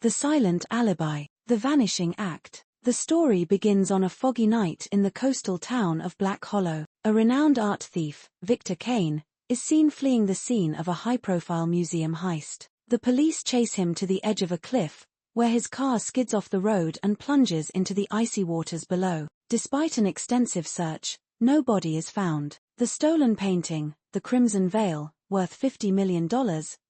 The Silent Alibi, The Vanishing Act. The story begins on a foggy night in the coastal town of Black Hollow. A renowned art thief, Victor Kane, is seen fleeing the scene of a high-profile museum heist. The police chase him to the edge of a cliff, where his car skids off the road and plunges into the icy waters below. Despite an extensive search, no body is found. The stolen painting, The Crimson Veil, worth $50 million,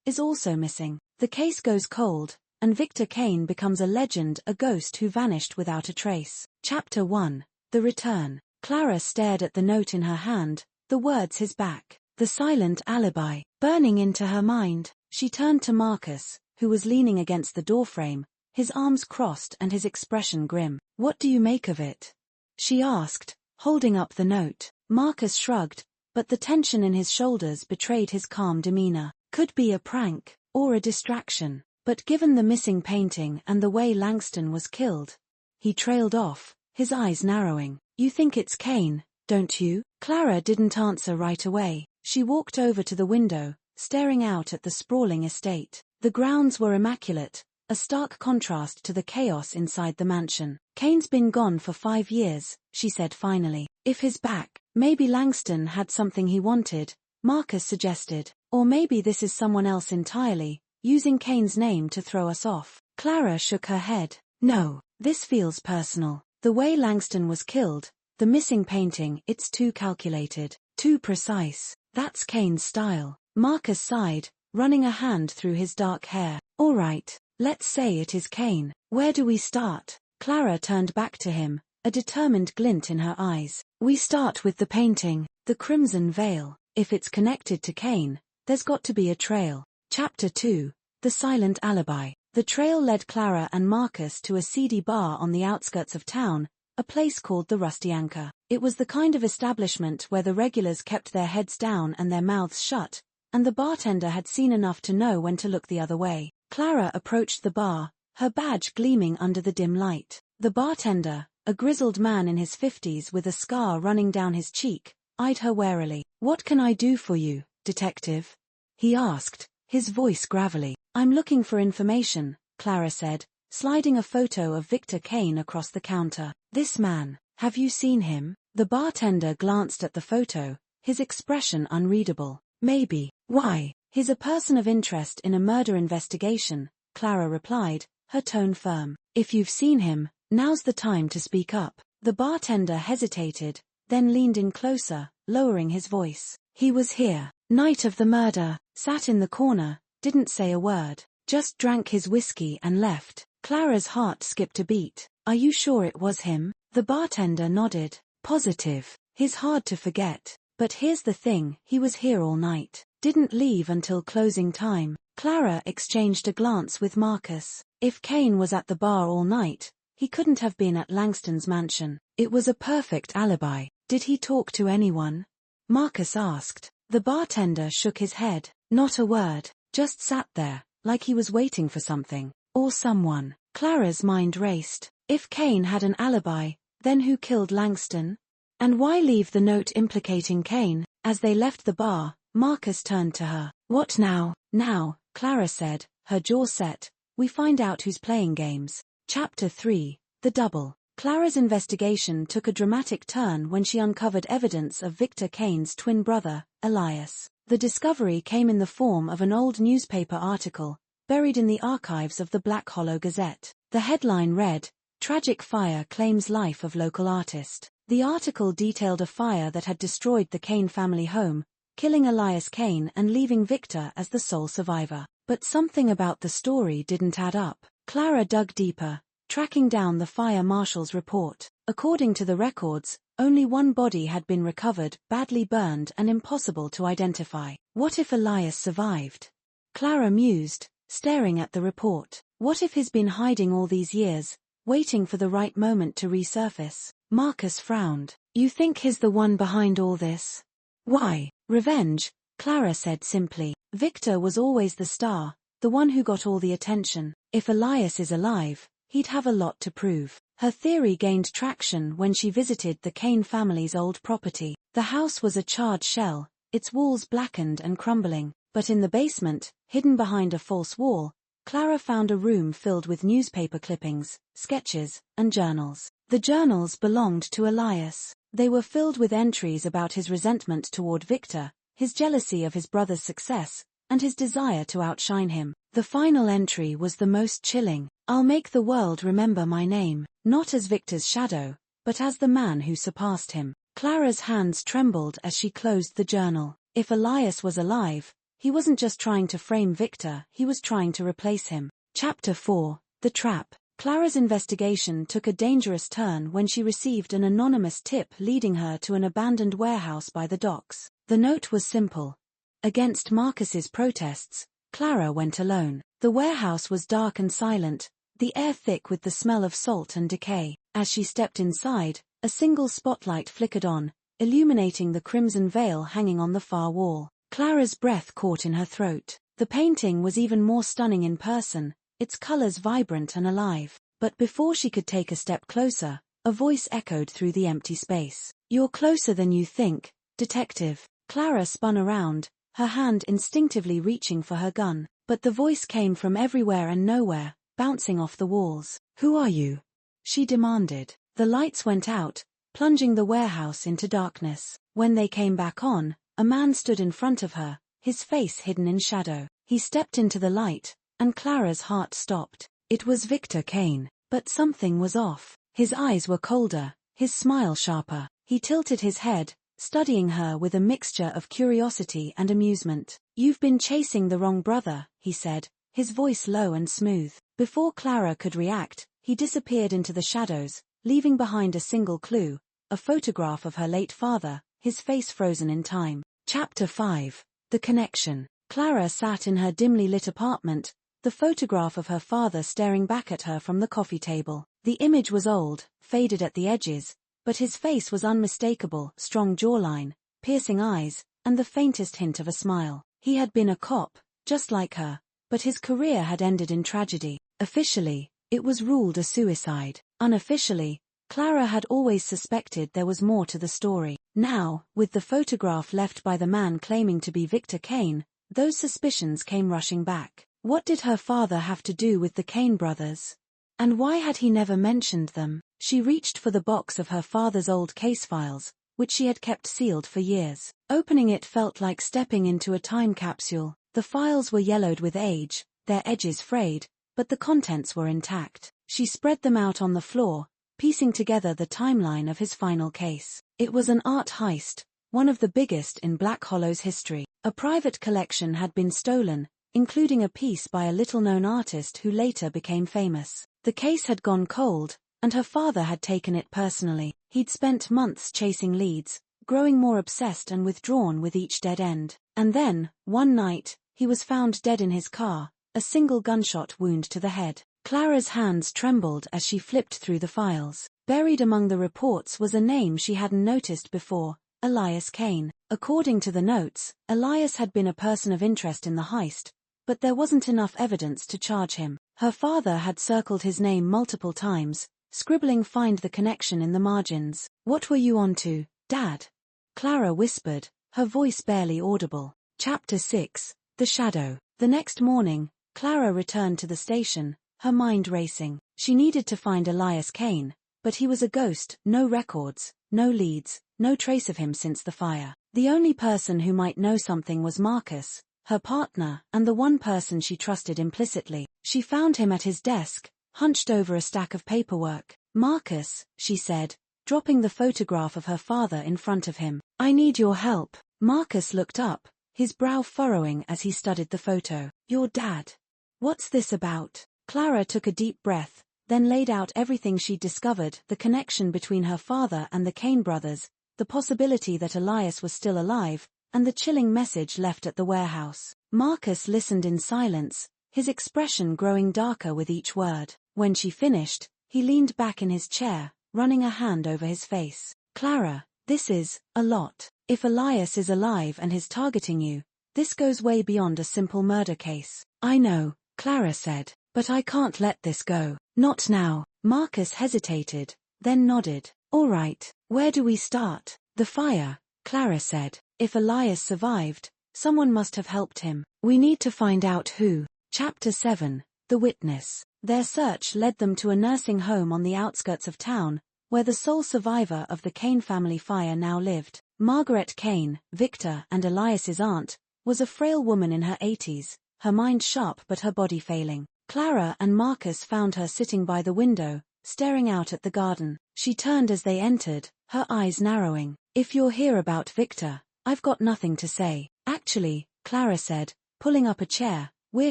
is also missing. The case goes cold, and Victor Kane becomes a legend, a ghost who vanished without a trace. Chapter 1. The Return. Clara stared at the note in her hand, the words his back. The silent alibi. Burning into her mind, she turned to Marcus, who was leaning against the doorframe, his arms crossed and his expression grim. "What do you make of it?" she asked, holding up the note. Marcus shrugged, but the tension in his shoulders betrayed his calm demeanor. Could be a prank, or a distraction. But given the missing painting and the way Langston was killed, he trailed off, his eyes narrowing. "You think it's Kane, don't you?" Clara didn't answer right away. She walked over to the window, staring out at the sprawling estate. The grounds were immaculate, a stark contrast to the chaos inside the mansion. "Kane's been gone for 5 years, she said finally. "If he's back, maybe Langston had something he wanted," Marcus suggested. "Or maybe this is someone else entirely, using Kane's name to throw us off." Clara shook her head. "No, this feels personal. The way Langston was killed, the missing painting, it's too calculated, too precise. That's Kane's style." Marcus sighed, running a hand through his dark hair. "All right, let's say it is Kane. Where do we start?" Clara turned back to him, a determined glint in her eyes. "We start with the painting, The Crimson Veil. If it's connected to Kane, there's got to be a trail." Chapter 2. The Silent Alibi. The trail led Clara and Marcus to a seedy bar on the outskirts of town, a place called the Rusty Anchor. It was the kind of establishment where the regulars kept their heads down and their mouths shut, and the bartender had seen enough to know when to look the other way. Clara approached the bar, her badge gleaming under the dim light. The bartender, a grizzled man in his 50s with a scar running down his cheek, eyed her warily. "What can I do for you, detective?" he asked, his voice gravelly. "I'm looking for information," Clara said, sliding a photo of Victor Kane across the counter. "This man, have you seen him?" The bartender glanced at the photo, his expression unreadable. "Maybe." "Why?" "He's a person of interest in a murder investigation," Clara replied, her tone firm. "If you've seen him, now's the time to speak up." The bartender hesitated, then leaned in closer, lowering his voice. "He was here, night of the murder, sat in the corner, didn't say a word, just drank his whiskey and left." Clara's heart skipped a beat. "Are you sure it was him?" The bartender nodded. "Positive. He's hard to forget. But here's the thing, he was here all night. Didn't leave until closing time." Clara exchanged a glance with Marcus. If Kane was at the bar all night, he couldn't have been at Langston's mansion. It was a perfect alibi. "Did he talk to anyone?" Marcus asked. The bartender shook his head. "Not a word. Just sat there, like he was waiting for something. Or someone." Clara's mind raced. If Kane had an alibi, then who killed Langston? And why leave the note implicating Kane? As they left the bar, Marcus turned to her. "What now?" "Now," Clara said, her jaw set, "we find out who's playing games." Chapter 3. The Double. Clara's investigation took a dramatic turn when she uncovered evidence of Victor Kane's twin brother, Elias. The discovery came in the form of an old newspaper article, buried in the archives of the Black Hollow Gazette. The headline read, "Tragic Fire Claims Life of Local Artist." The article detailed a fire that had destroyed the Kane family home, killing Elias Kane and leaving Victor as the sole survivor. But something about the story didn't add up. Clara dug deeper, tracking down the fire marshal's report. According to the records, only one body had been recovered, badly burned and impossible to identify. What if Elias survived? Clara mused, staring at the report. What if he's been hiding all these years, waiting for the right moment to resurface? Marcus frowned. "You think he's the one behind all this?" "Why?" "Revenge," Clara said simply. "Victor was always the star, the one who got all the attention. If Elias is alive, he'd have a lot to prove." Her theory gained traction when she visited the Kane family's old property. The house was a charred shell, its walls blackened and crumbling, but in the basement, hidden behind a false wall, Clara found a room filled with newspaper clippings, sketches, and journals. The journals belonged to Elias. They were filled with entries about his resentment toward Victor, his jealousy of his brother's success, and his desire to outshine him. The final entry was the most chilling. "I'll make the world remember my name, not as Victor's shadow, but as the man who surpassed him." Clara's hands trembled as she closed the journal. If Elias was alive, he wasn't just trying to frame Victor, he was trying to replace him. Chapter 4. The Trap. Clara's investigation took a dangerous turn when she received an anonymous tip leading her to an abandoned warehouse by the docks. The note was simple. Against Marcus's protests, Clara went alone. The warehouse was dark and silent, the air thick with the smell of salt and decay. As she stepped inside, a single spotlight flickered on, illuminating the crimson veil hanging on the far wall. Clara's breath caught in her throat. The painting was even more stunning in person, its colors vibrant and alive. But before she could take a step closer, a voice echoed through the empty space. "You're closer than you think, detective." Clara spun around, her hand instinctively reaching for her gun. But the voice came from everywhere and nowhere, bouncing off the walls. "Who are you?" she demanded. The lights went out, plunging the warehouse into darkness. When they came back on, a man stood in front of her, his face hidden in shadow. He stepped into the light, and Clara's heart stopped. It was Victor Kane. But something was off. His eyes were colder, his smile sharper. He tilted his head, studying her with a mixture of curiosity and amusement. "You've been chasing the wrong brother," he said, his voice low and smooth. Before Clara could react, he disappeared into the shadows, leaving behind a single clue, a photograph of her late father, his face frozen in time. Chapter 5. The Connection. Clara sat in her dimly lit apartment, the photograph of her father staring back at her from the coffee table. The image was old, faded at the edges, but his face was unmistakable, strong jawline, piercing eyes, and the faintest hint of a smile. He had been a cop, just like her, but his career had ended in tragedy. Officially, it was ruled a suicide. Unofficially, Clara had always suspected there was more to the story. Now, with the photograph left by the man claiming to be Victor Kane, those suspicions came rushing back. What did her father have to do with the Kane brothers? And why had he never mentioned them? She reached for the box of her father's old case files, which she had kept sealed for years. Opening it felt like stepping into a time capsule. The files were yellowed with age, their edges frayed, but the contents were intact. She spread them out on the floor, piecing together the timeline of his final case. It was an art heist, one of the biggest in Black Hollow's history. A private collection had been stolen, including a piece by a little-known artist who later became famous. The case had gone cold, and her father had taken it personally. He'd spent months chasing leads, growing more obsessed and withdrawn with each dead end. And then, one night, he was found dead in his car, a single gunshot wound to the head. Clara's hands trembled as she flipped through the files. Buried among the reports was a name she hadn't noticed before, Elias Kane. According to the notes, Elias had been a person of interest in the heist, but there wasn't enough evidence to charge him. Her father had circled his name multiple times, scribbling "Find the connection" in the margins. "What were you on to, Dad?" Clara whispered, her voice barely audible. Chapter 6. The Shadow. The next morning, Clara returned to the station, her mind racing. She needed to find Elias Kane, but he was a ghost, no records, no leads, no trace of him since the fire. The only person who might know something was Marcus, her partner, and the one person she trusted implicitly. She found him at his desk, hunched over a stack of paperwork. "Marcus," she said, dropping the photograph of her father in front of him. "I need your help." Marcus looked up, his brow furrowing as he studied the photo. "Your dad. What's this about?" Clara took a deep breath, then laid out everything she'd discovered, the connection between her father and the Kane brothers, the possibility that Elias was still alive, and the chilling message left at the warehouse. Marcus listened in silence, his expression growing darker with each word. When she finished, he leaned back in his chair, running a hand over his face. "Clara, this is a lot. If Elias is alive and is targeting you, this goes way beyond a simple murder case." "I know," Clara said, "but I can't let this go. Not now." Marcus hesitated, then nodded. "All right, where do we start?" "The fire," Clara said. "If Elias survived, someone must have helped him. We need to find out who." Chapter 7. The witness. Their search led them to a nursing home on the outskirts of town, where the sole survivor of the Kane family fire now lived. Margaret Kane, Victor and Elias's aunt, was a frail woman in her 80s, her mind sharp but her body failing. Clara and Marcus found her sitting by the window, staring out at the garden. She turned as they entered, her eyes narrowing. "If you're here about Victor, I've got nothing to say." "Actually," Clara said, pulling up a chair, "we're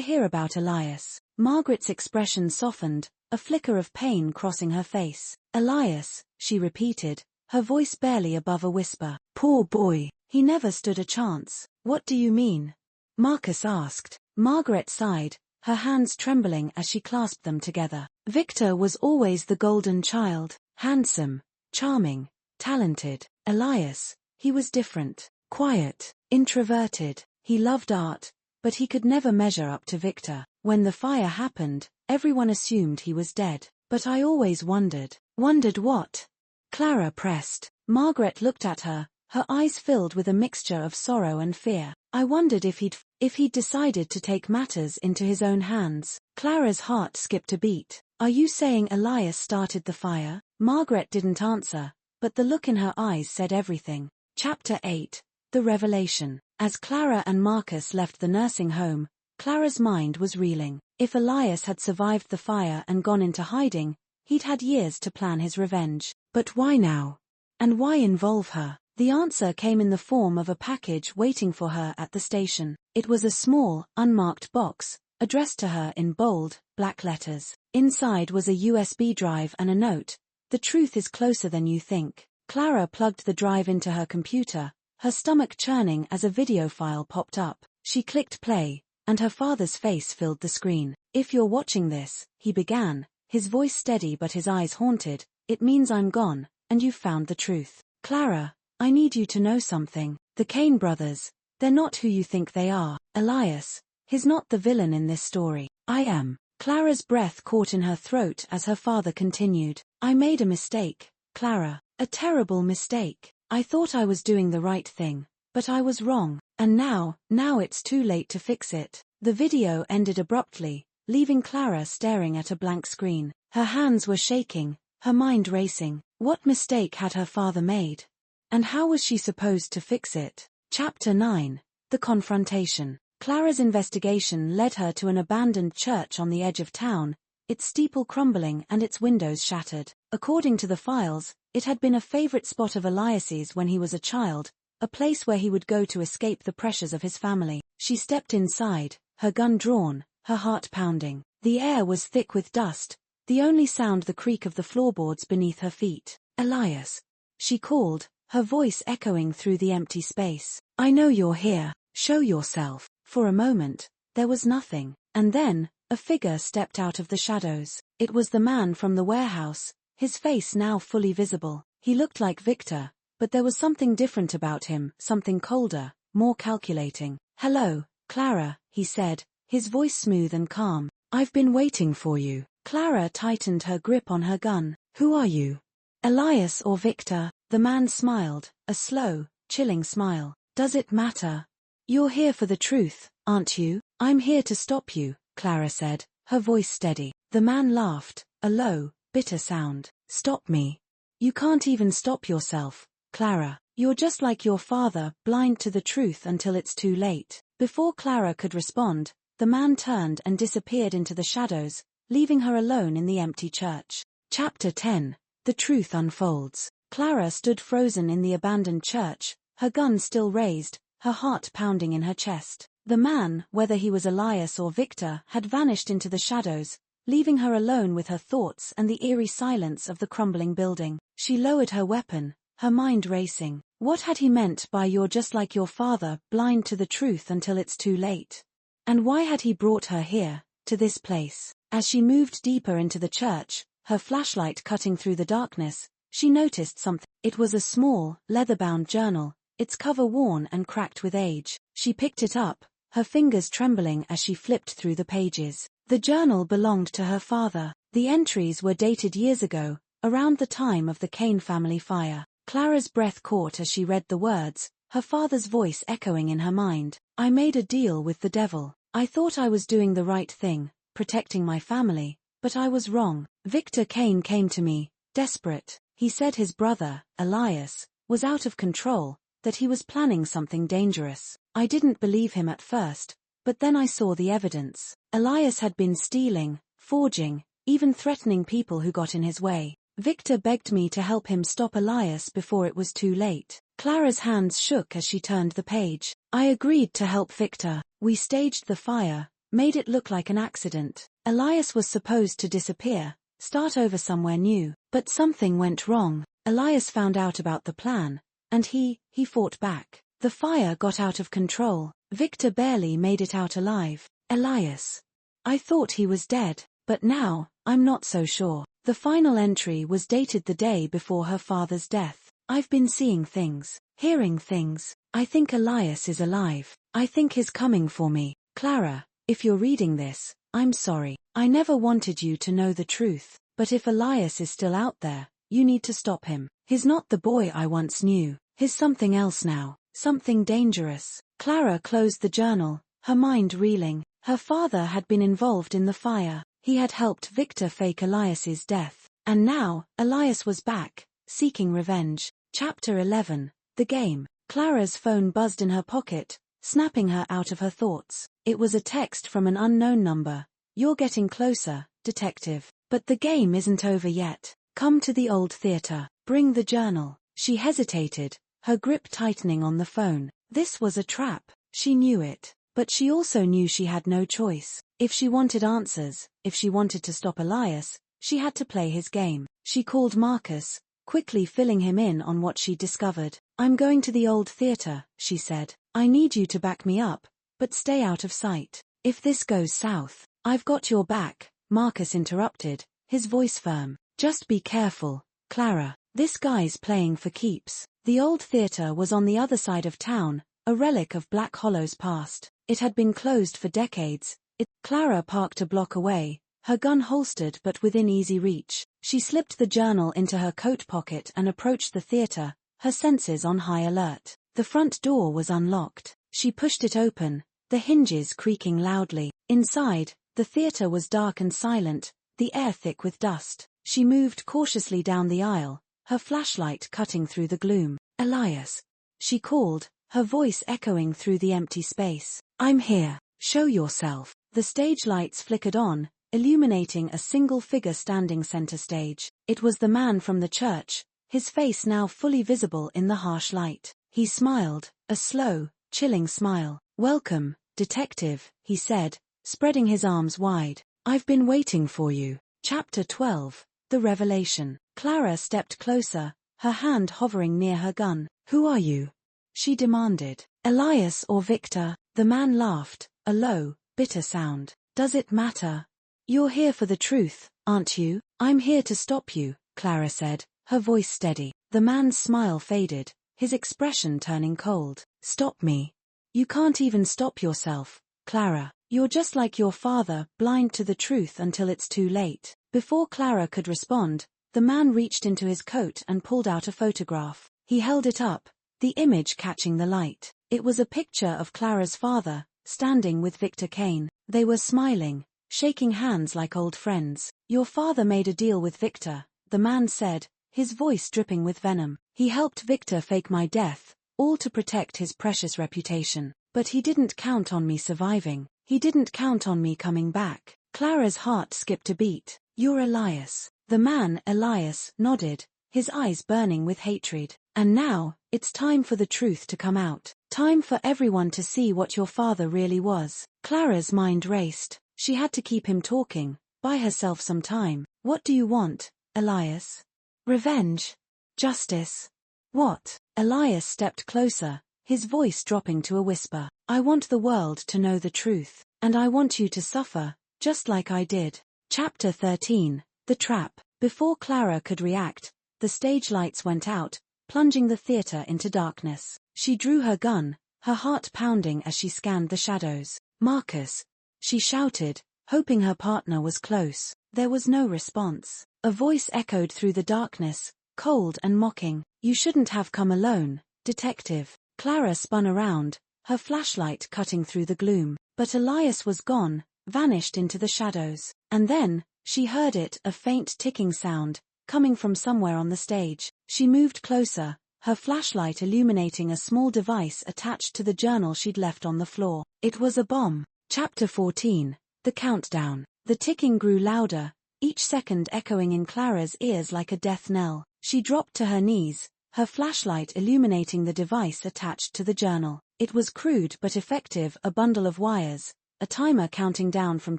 here about Elias." Margaret's expression softened, a flicker of pain crossing her face. "Elias," she repeated, her voice barely above a whisper. "Poor boy. He never stood a chance." "What do you mean?" Marcus asked. Margaret sighed, her hands trembling as she clasped them together. "Victor was always the golden child, handsome, charming, talented. Elias, he was different, quiet, introverted. He loved art, but he could never measure up to Victor. When the fire happened, everyone assumed he was dead. But I always wondered." "Wondered what?" Clara pressed. Margaret looked at her, her eyes filled with a mixture of sorrow and fear. "I wondered if he'd decided to take matters into his own hands." Clara's heart skipped a beat. "Are you saying Elias started the fire?" Margaret didn't answer, but the look in her eyes said everything. Chapter 8. The Revelation. As Clara and Marcus left the nursing home, Clara's mind was reeling. If Elias had survived the fire and gone into hiding, he'd had years to plan his revenge. But why now? And why involve her? The answer came in the form of a package waiting for her at the station. It was a small, unmarked box, addressed to her in bold, black letters. Inside was a USB drive and a note: "The truth is closer than you think." Clara plugged the drive into her computer, her stomach churning as a video file popped up. She clicked play, and her father's face filled the screen. "If you're watching this," he began, his voice steady but his eyes haunted, "it means I'm gone, and you've found the truth. Clara, I need you to know something. The Kane brothers, they're not who you think they are. Elias, he's not the villain in this story. I am." Clara's breath caught in her throat as her father continued. "I made a mistake, Clara, a terrible mistake. I thought I was doing the right thing, but I was wrong, and now it's too late to fix it." The video ended abruptly, leaving Clara staring at a blank screen. Her hands were shaking, her mind racing. What mistake had her father made? And how was she supposed to fix it? Chapter 9. The Confrontation. Clara's investigation led her to an abandoned church on the edge of town, its steeple crumbling and its windows shattered. According to the files, it had been a favorite spot of Elias's when he was a child, a place where he would go to escape the pressures of his family. She stepped inside, her gun drawn, her heart pounding. The air was thick with dust, the only sound the creak of the floorboards beneath her feet. "Elias," she called, her voice echoing through the empty space. "I know you're here. Show yourself." For a moment, there was nothing, and then, a figure stepped out of the shadows. It was the man from the warehouse, his face now fully visible. He looked like Victor, but there was something different about him, something colder, more calculating. "Hello, Clara," he said, his voice smooth and calm. "I've been waiting for you." Clara tightened her grip on her gun. "Who are you? Elias or Victor?" The man smiled, a slow, chilling smile. "Does it matter? You're here for the truth, aren't you?" "I'm here to stop you," Clara said, her voice steady. The man laughed, a low, bitter sound. "Stop me? You can't even stop yourself, Clara. You're just like your father, blind to the truth until it's too late." Before Clara could respond, the man turned and disappeared into the shadows, leaving her alone in the empty church. Chapter 10. The Truth Unfolds. Clara stood frozen in the abandoned church, her gun still raised, her heart pounding in her chest. The man, whether he was Elias or Victor, had vanished into the shadows, leaving her alone with her thoughts and the eerie silence of the crumbling building. She lowered her weapon, her mind racing. What had he meant by "you're just like your father, blind to the truth until it's too late"? And why had he brought her here, to this place? As she moved deeper into the church, her flashlight cutting through the darkness, she noticed something. It was a small, leather-bound journal, its cover worn and cracked with age. She picked it up, her fingers trembling as she flipped through the pages. The journal belonged to her father. The entries were dated years ago, around the time of the Kane family fire. Clara's breath caught as she read the words, her father's voice echoing in her mind. "I made a deal with the devil. I thought I was doing the right thing, protecting my family, but I was wrong. Victor Kane came to me, desperate. He said his brother, Elias, was out of control, that he was planning something dangerous. I didn't believe him at first, but then I saw the evidence. Elias had been stealing, forging, even threatening people who got in his way. Victor begged me to help him stop Elias before it was too late. Clara's hands shook as she turned the page. I agreed to help Victor. We staged the fire, made it look like an accident. Elias was supposed to disappear, start over somewhere new, but something went wrong. Elias found out about the plan, and he fought back. The fire got out of control. Victor barely made it out alive. Elias. I thought he was dead, but now, I'm not so sure. The final entry was dated the day before her father's death. I've been seeing things, hearing things. I think Elias is alive. I think he's coming for me. Clara, if you're reading this, I'm sorry. I never wanted you to know the truth, but if Elias is still out there, you need to stop him. He's not the boy I once knew. He's something else now, something dangerous. Clara closed the journal, her mind reeling. Her father had been involved in the fire. He had helped Victor fake Elias's death. And now, Elias was back, seeking revenge. Chapter 11. The Game. Clara's phone buzzed in her pocket, snapping her out of her thoughts. It was a text from an unknown number. You're getting closer, detective. But the game isn't over yet. Come to the old theater. Bring the journal. She hesitated, her grip tightening on the phone. This was a trap. She knew it. But she also knew she had no choice. If she wanted answers, if she wanted to stop Elias, she had to play his game. She called Marcus, quickly filling him in on what she'd discovered. I'm going to the old theater, she said. I need you to back me up, but stay out of sight. If this goes south, I've got your back, Marcus interrupted, his voice firm. Just be careful, Clara. This guy's playing for keeps. The old theater was on the other side of town, a relic of Black Hollow's past. It had been closed for decades. Clara parked a block away, her gun holstered but within easy reach. She slipped the journal into her coat pocket and approached the theater, her senses on high alert. The front door was unlocked. She pushed it open, the hinges creaking loudly. Inside, the theater was dark and silent, the air thick with dust. She moved cautiously down the aisle, her flashlight cutting through the gloom. Elias. She called, her voice echoing through the empty space. I'm here. Show yourself. The stage lights flickered on, illuminating a single figure standing center stage. It was the man from the church, his face now fully visible in the harsh light. He smiled, a slow, chilling smile. Welcome, detective, he said, spreading his arms wide. I've been waiting for you. Chapter 12. The Revelation. Clara stepped closer, her hand hovering near her gun. Who are you? She demanded. Elias or Victor? The man laughed, a low, bitter sound. Does it matter? You're here for the truth, aren't you? I'm here to stop you, Clara said, her voice steady. The man's smile faded, his expression turning cold. Stop me. You can't even stop yourself, Clara. You're just like your father, blind to the truth until it's too late. Before Clara could respond, the man reached into his coat and pulled out a photograph. He held it up, the image catching the light. It was a picture of Clara's father, standing with Victor Kane. They were smiling, shaking hands like old friends. Your father made a deal with Victor, the man said, his voice dripping with venom. He helped Victor fake my death, all to protect his precious reputation. But he didn't count on me surviving. He didn't count on me coming back. Clara's heart skipped a beat. You're Elias. The man, Elias, nodded, his eyes burning with hatred. And now, it's time for the truth to come out. Time for everyone to see what your father really was. Clara's mind raced. She had to keep him talking, buy herself some time. What do you want, Elias? Revenge? Justice? What? Elias stepped closer, his voice dropping to a whisper. I want the world to know the truth, and I want you to suffer, just like I did. Chapter 13. The Trap. Before Clara could react, the stage lights went out, plunging the theater into darkness. She drew her gun, her heart pounding as she scanned the shadows. Marcus! She shouted, hoping her partner was close. There was no response. A voice echoed through the darkness, cold and mocking. You shouldn't have come alone, detective. Clara spun around, her flashlight cutting through the gloom. But Elias was gone, vanished into the shadows. And then, she heard it, a faint ticking sound, coming from somewhere on the stage. She moved closer, her flashlight illuminating a small device attached to the journal she'd left on the floor. It was a bomb. Chapter 14. The Countdown. The ticking grew louder, each second echoing in Clara's ears like a death knell. She dropped to her knees, her flashlight illuminating the device attached to the journal. It was crude but effective, a bundle of wires, a timer counting down from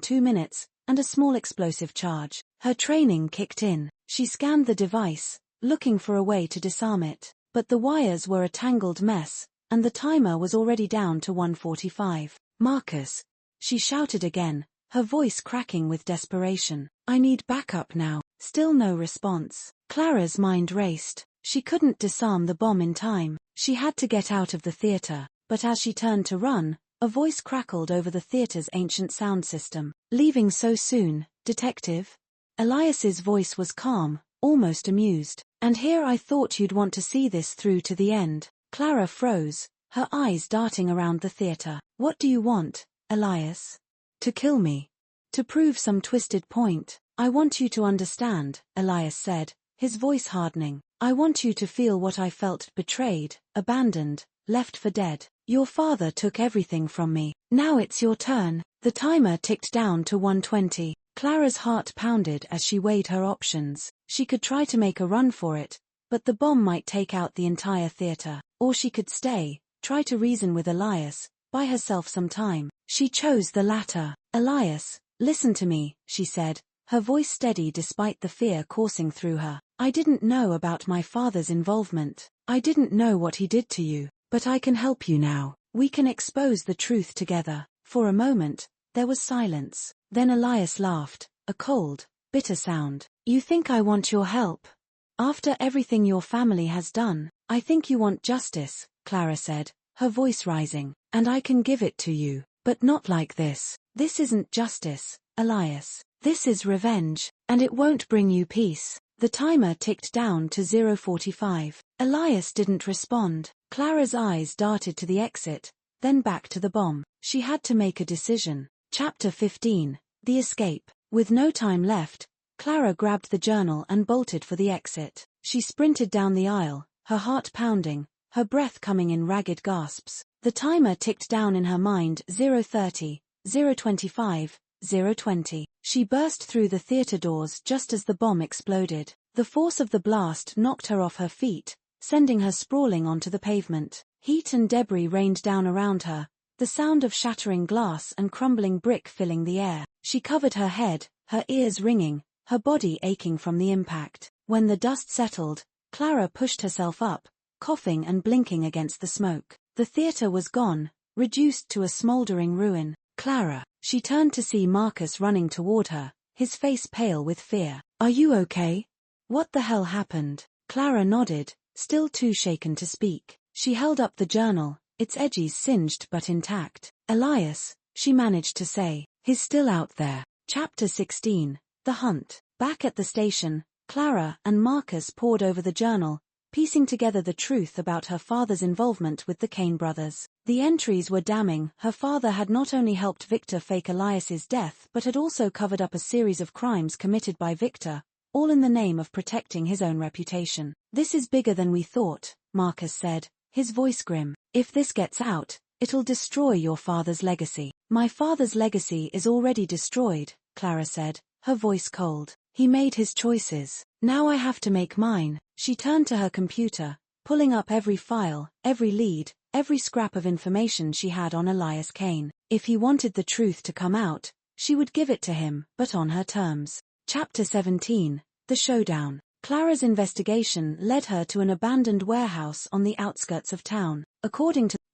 2 minutes, and a small explosive charge. Her training kicked in. She scanned the device, looking for a way to disarm it. But the wires were a tangled mess, and the timer was already down to 1:45. "Marcus!" she shouted again, her voice cracking with desperation. "I need backup now." Still no response. Clara's mind raced. She couldn't disarm the bomb in time. She had to get out of the theater. But as she turned to run, a voice crackled over the theater's ancient sound system. "Leaving so soon, detective?" Elias's voice was calm, almost amused. "And here I thought you'd want to see this through to the end." Clara froze, her eyes darting around the theater. "What do you want, Elias?" "To kill me. To prove some twisted point." "I want you to understand," Elias said, his voice hardening. "I want you to feel what I felt, betrayed, abandoned, left for dead. Your father took everything from me. Now it's your turn." The timer ticked down to 1:20. Clara's heart pounded as she weighed her options. She could try to make a run for it, but the bomb might take out the entire theater. Or she could stay, try to reason with Elias, buy herself some time. She chose the latter. "Elias, listen to me," she said, her voice steady despite the fear coursing through her. "I didn't know about my father's involvement. I didn't know what he did to you. But I can help you now. We can expose the truth together." For a moment, there was silence. Then Elias laughed, a cold, bitter sound. "You think I want your help? After everything your family has done, I think you want justice," Clara said, her voice rising. "And I can give it to you. But not like this. This isn't justice, Elias. This is revenge. And it won't bring you peace." The timer ticked down to 0:45. Elias didn't respond. Clara's eyes darted to the exit, then back to the bomb. She had to make a decision. Chapter 15. The Escape. With no time left, Clara grabbed the journal and bolted for the exit. She sprinted down the aisle, her heart pounding, her breath coming in ragged gasps. The timer ticked down in her mind: 0:30, 0:25, 0:20. She burst through the theater doors just as the bomb exploded. The force of the blast knocked her off her feet, sending her sprawling onto the pavement. Heat and debris rained down around her, the sound of shattering glass and crumbling brick filling the air. She covered her head, her ears ringing, her body aching from the impact. When the dust settled, Clara pushed herself up, coughing and blinking against the smoke. The theater was gone, reduced to a smoldering ruin. "Clara." She turned to see Marcus running toward her, his face pale with fear. "Are you okay? What the hell happened?" Clara nodded, still too shaken to speak. She held up the journal, its edges singed but intact. "Elias," she managed to say. "He's still out there." Chapter 16. The Hunt. Back at the station, Clara and Marcus pored over the journal, piecing together the truth about her father's involvement with the Kane brothers. The entries were damning. Her father had not only helped Victor fake Elias's death but had also covered up a series of crimes committed by Victor, all in the name of protecting his own reputation. "This is bigger than we thought," Marcus said, his voice grim. "If this gets out, it'll destroy your father's legacy." "My father's legacy is already destroyed," Clara said, her voice cold. "He made his choices. Now I have to make mine." She turned to her computer, pulling up every file, every lead, every scrap of information she had on Elias Kane. If he wanted the truth to come out, she would give it to him, but on her terms. Chapter 17. The Showdown. Clara's investigation led her to an abandoned warehouse on the outskirts of town.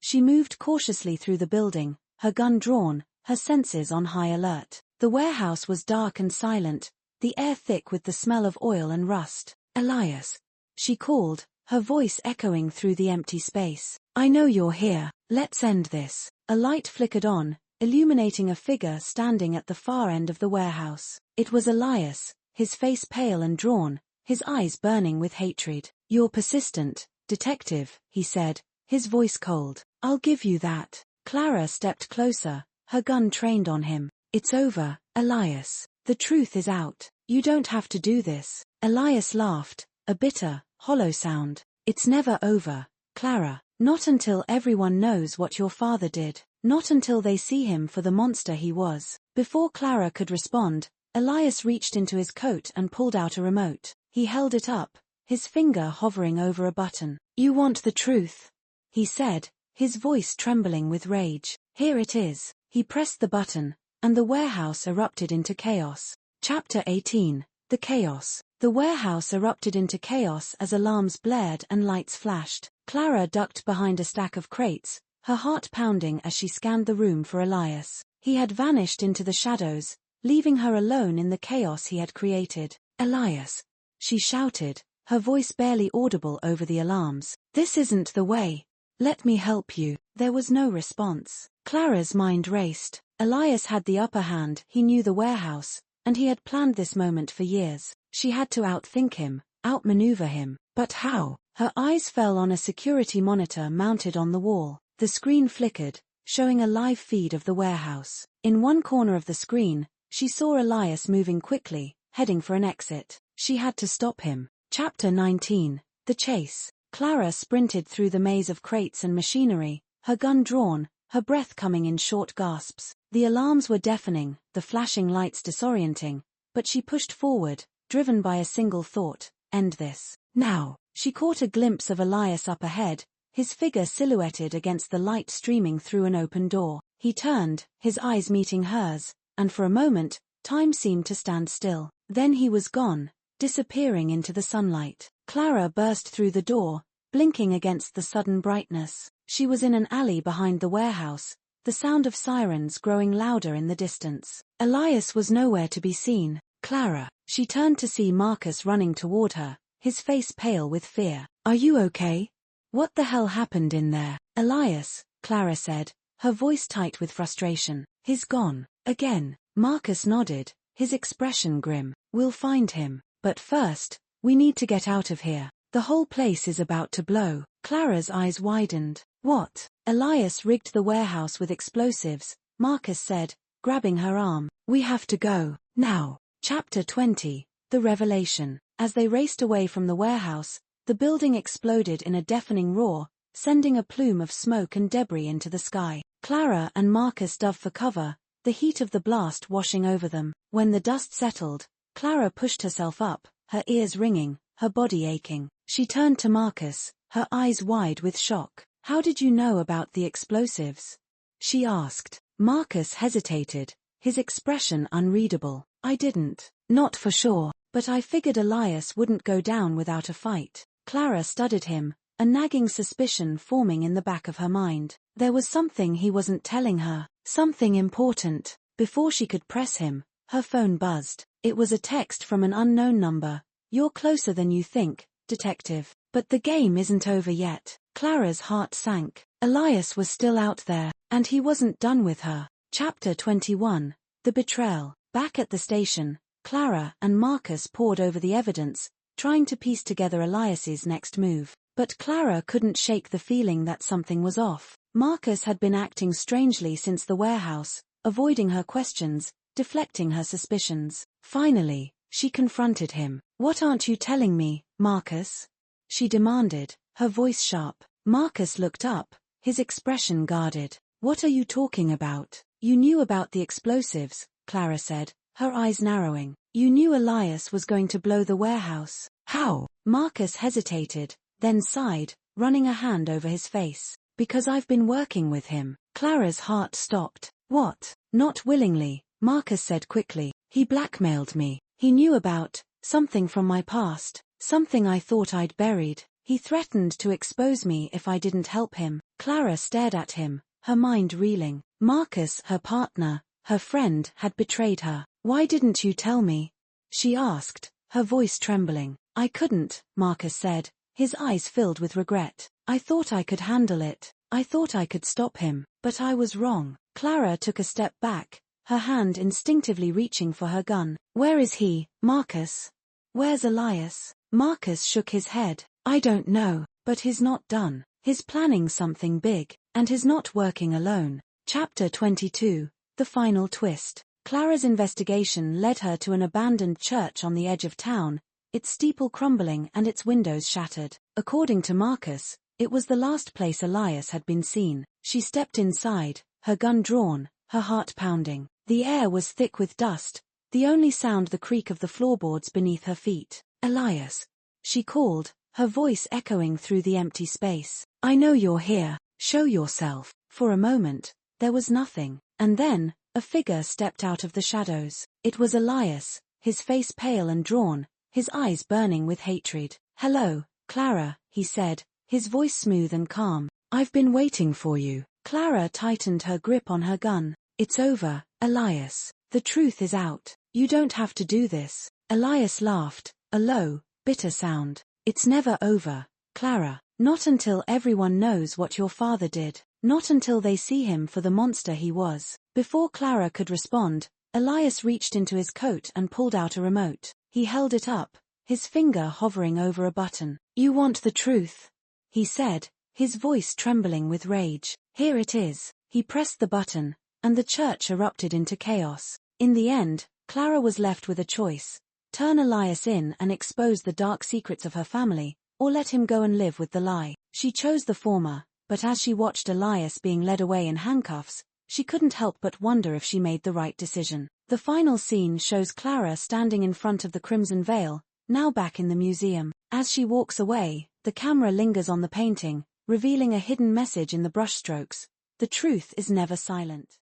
She moved cautiously through the building, her gun drawn, her senses on high alert. The warehouse was dark and silent, the air thick with the smell of oil and rust. "Elias," she called, her voice echoing through the empty space. "I know you're here. Let's end this." A light flickered on, illuminating a figure standing at the far end of the warehouse. It was Elias, his face pale and drawn, his eyes burning with hatred. "You're persistent, detective," he said, his voice cold. "I'll give you that." Clara stepped closer, her gun trained on him. It's over, Elias. The truth is out. You don't have to do this. Elias laughed, a bitter, hollow sound. It's never over, Clara. Not until everyone knows what your father did. Not until they see him for the monster he was. Before Clara could respond, Elias reached into his coat and pulled out a remote. He held it up, his finger hovering over a button. You want the truth? He said, his voice trembling with rage. Here it is. He pressed the button, and the warehouse erupted into chaos. Chapter 18. The Chaos. The warehouse erupted into chaos as alarms blared and lights flashed. Clara ducked behind a stack of crates, her heart pounding as she scanned the room for Elias. He had vanished into the shadows, leaving her alone in the chaos he had created. Elias! She shouted, her voice barely audible over the alarms. This isn't the way. Let me help you. There was no response. Clara's mind raced. Elias had the upper hand, he knew the warehouse, and he had planned this moment for years. She had to outthink him, outmaneuver him. But how? Her eyes fell on a security monitor mounted on the wall. The screen flickered, showing a live feed of the warehouse. In one corner of the screen, she saw Elias moving quickly, heading for an exit. She had to stop him. Chapter 19. The Chase. Clara sprinted through the maze of crates and machinery, her gun drawn, her breath coming in short gasps. The alarms were deafening, the flashing lights disorienting, but she pushed forward, driven by a single thought: end this. Now. She caught a glimpse of Elias up ahead, his figure silhouetted against the light streaming through an open door. He turned, his eyes meeting hers, and for a moment, time seemed to stand still. Then he was gone, disappearing into the sunlight. Clara burst through the door, blinking against the sudden brightness. She was in an alley behind the warehouse, the sound of sirens growing louder in the distance. Elias was nowhere to be seen. Clara. She turned to see Marcus running toward her, his face pale with fear. Are you okay? What the hell happened in there? Elias, Clara said, her voice tight with frustration. He's gone. Again. Marcus nodded, his expression grim. We'll find him. But first, we need to get out of here. The whole place is about to blow. Clara's eyes widened. What? Elias rigged the warehouse with explosives, Marcus said, grabbing her arm. We have to go. Now. Chapter 20. The Revelation. As they raced away from the warehouse, the building exploded in a deafening roar, sending a plume of smoke and debris into the sky. Clara and Marcus dove for cover, the heat of the blast washing over them. When the dust settled, Clara pushed herself up, her ears ringing, her body aching. She turned to Marcus, her eyes wide with shock. How did you know about the explosives? She asked. Marcus hesitated, his expression unreadable. I didn't. Not for sure, but I figured Elias wouldn't go down without a fight. Clara studied him, a nagging suspicion forming in the back of her mind. There was something he wasn't telling her, something important. Before she could press him, her phone buzzed. It was a text from an unknown number. You're closer than you think, detective. But the game isn't over yet. Clara's heart sank. Elias was still out there, and he wasn't done with her. Chapter 21. The Betrayal. Back at the station, Clara and Marcus pored over the evidence, trying to piece together Elias's next move. But Clara couldn't shake the feeling that something was off. Marcus had been acting strangely since the warehouse, avoiding her questions, deflecting her suspicions. Finally, she confronted him. What aren't you telling me, Marcus? She demanded, her voice sharp. Marcus looked up, his expression guarded. What are you talking about? You knew about the explosives, Clara said, her eyes narrowing. You knew Elias was going to blow the warehouse. How? Marcus hesitated, then sighed, running a hand over his face. Because I've been working with him. Clara's heart stopped. What? Not willingly, Marcus said quickly. He blackmailed me. He knew about something from my past, something I thought I'd buried. He threatened to expose me if I didn't help him. Clara stared at him, her mind reeling. Marcus, her partner, her friend, had betrayed her. Why didn't you tell me? She asked, her voice trembling. I couldn't, Marcus said, his eyes filled with regret. I thought I could handle it. I thought I could stop him, but I was wrong. Clara took a step back, her hand instinctively reaching for her gun. Where is he, Marcus? Where's Elias? Marcus shook his head. I don't know, but he's not done. He's planning something big, and he's not working alone. Chapter 22. The Final Twist. Clara's investigation led her to an abandoned church on the edge of town, its steeple crumbling and its windows shattered. According to Marcus, it was the last place Elias had been seen. She stepped inside, her gun drawn, her heart pounding. The air was thick with dust, the only sound the creak of the floorboards beneath her feet. "Elias," she called, her voice echoing through the empty space. "I know you're here, show yourself." For a moment, there was nothing, and then, a figure stepped out of the shadows. It was Elias, his face pale and drawn, his eyes burning with hatred. "Hello, Clara," he said, his voice smooth and calm. "I've been waiting for you." Clara tightened her grip on her gun. "It's over, Elias. The truth is out. You don't have to do this." Elias laughed, a low, bitter sound. "It's never over, Clara. Not until everyone knows what your father did. Not until they see him for the monster he was." Before Clara could respond, Elias reached into his coat and pulled out a remote. He held it up, his finger hovering over a button. "You want the truth?" he said, his voice trembling with rage. "Here it is." He pressed the button, and the church erupted into chaos. In the end, Clara was left with a choice: turn Elias in and expose the dark secrets of her family, or let him go and live with the lie. She chose the former, but as she watched Elias being led away in handcuffs, she couldn't help but wonder if she made the right decision. The final scene shows Clara standing in front of the Crimson Veil, now back in the museum. As she walks away, the camera lingers on the painting, revealing a hidden message in the brushstrokes: the truth is never silent.